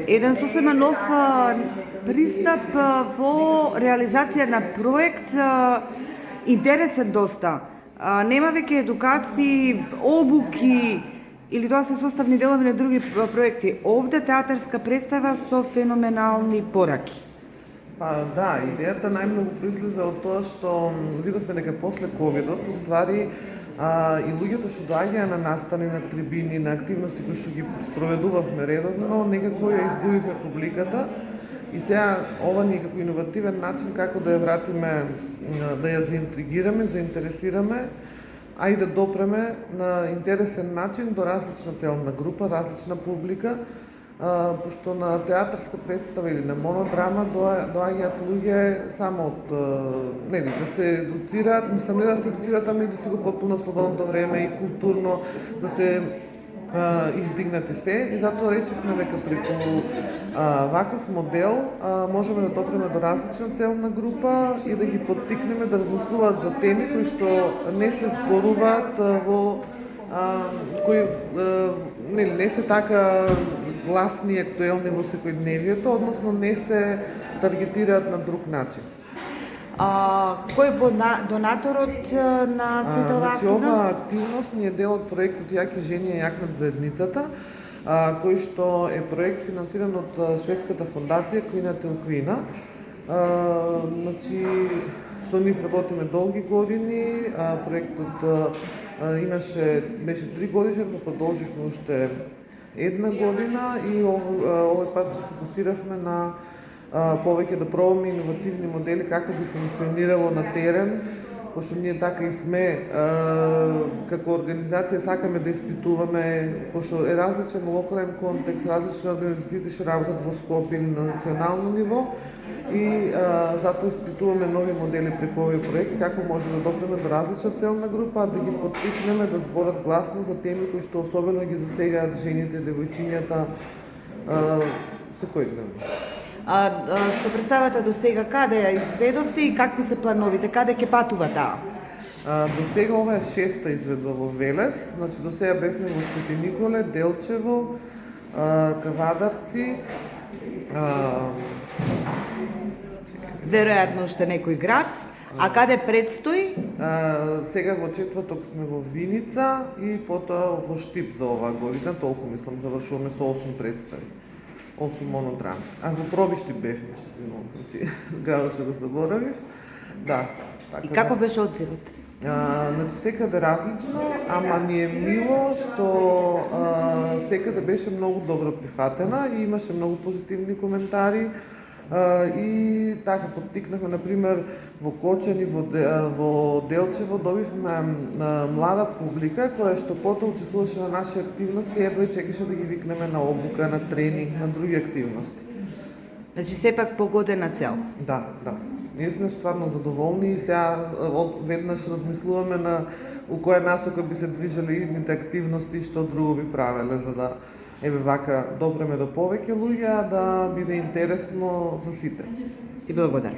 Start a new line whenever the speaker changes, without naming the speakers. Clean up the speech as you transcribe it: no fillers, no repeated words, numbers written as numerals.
Еден сосема нов пристап во реализација на проект, интересен доста. Нема веќе едукации, обуки или тоа се составни делови на други проекти. Овде театарска представа со феноменални пораки.
Па да, идејата најмногу произлиза од тоа што видовме дека после ковидот, уствари, и луѓето што доаѓаа на настани, на трибини, на активности кои што ги спроведувавме редовно, некако ја изгубивме публиката и сега ова ни е како иновативен начин како да ја вратиме, да ја заинтригираме, заинтересираме, а и да допреме на интересен начин до различна целна група, различна публика, пошто на театарска представа или на монодрама доаѓаат луѓе само од да се едуцираат, мислам не да се едуцираат, ами да си го потпунат слободното време и културно да се издигнати се, и затоа речевме дека преку ваков модел можеме да допреме до различна целна група и да ги поттикнеме да размислуваат за теми кои што не се зборуваат во кои не се така гласни и актуелни во секојдневието, односно не се таргетираат на друг начин.
Кој бо донаторот на сите оваа активност?
Оваа активност ни е дел од проектот Јаки жени јакнат заедницата, кој што е проект финансиран од шведската фондација Квина тил Квина. Со нив работиме долги години, проектот беше 3 годишен, но продолживме уште една година и овој пат се фокусиравме на повеќе да пробаме иновативни модели како би функционирало на терен, пошто ние така и сме како организација, сакаме да испитуваме, пошто е различен локален контекст, различни организациите што работат во Скопје или на национално ниво и затоа испитуваме нови модели преку овој проект, како може да допреме до различна целна група, да ги поттикнеме да зборат гласно за теми кои што особено ги засегаат жените, девојчињата секојдневно.
Со представата до сега каде ја изведовте и какви се плановите, каде ќе патува таа?
До сега ова е 6-та изведба во Велес, значи до сега бевме во Свети Николе, Делчево, Кавадарци,
веројатно уште некој град, а каде предстои?
Сега во четврток сме во Виница и потоа во Штип за оваа година, толку мислам завршуваме со 8 представи. 8 монодрами. Во Пробишти бевме, градот што го заборавив. Да, така.
И како беше одзивот?
Значи секаде различно, ама ни е мило што секаде беше многу добро прифатена и имаше многу позитивни коментари. И така поттикнахме, например, во Кочани, во Делчево добивме млада публика која што потоа учествуваше на наши активности и едва и чекаше да ги викнеме на обука, на тренинг, на други активности.
Значи сепак погодена цел.
Да. Ние сме стварно задоволни и сега веднаш размислуваме на у која насока би се движеле идните активности и што друго би правеле за да вака допреме до повеќе луѓе, да биде интересно за сите.
Ти благодарам.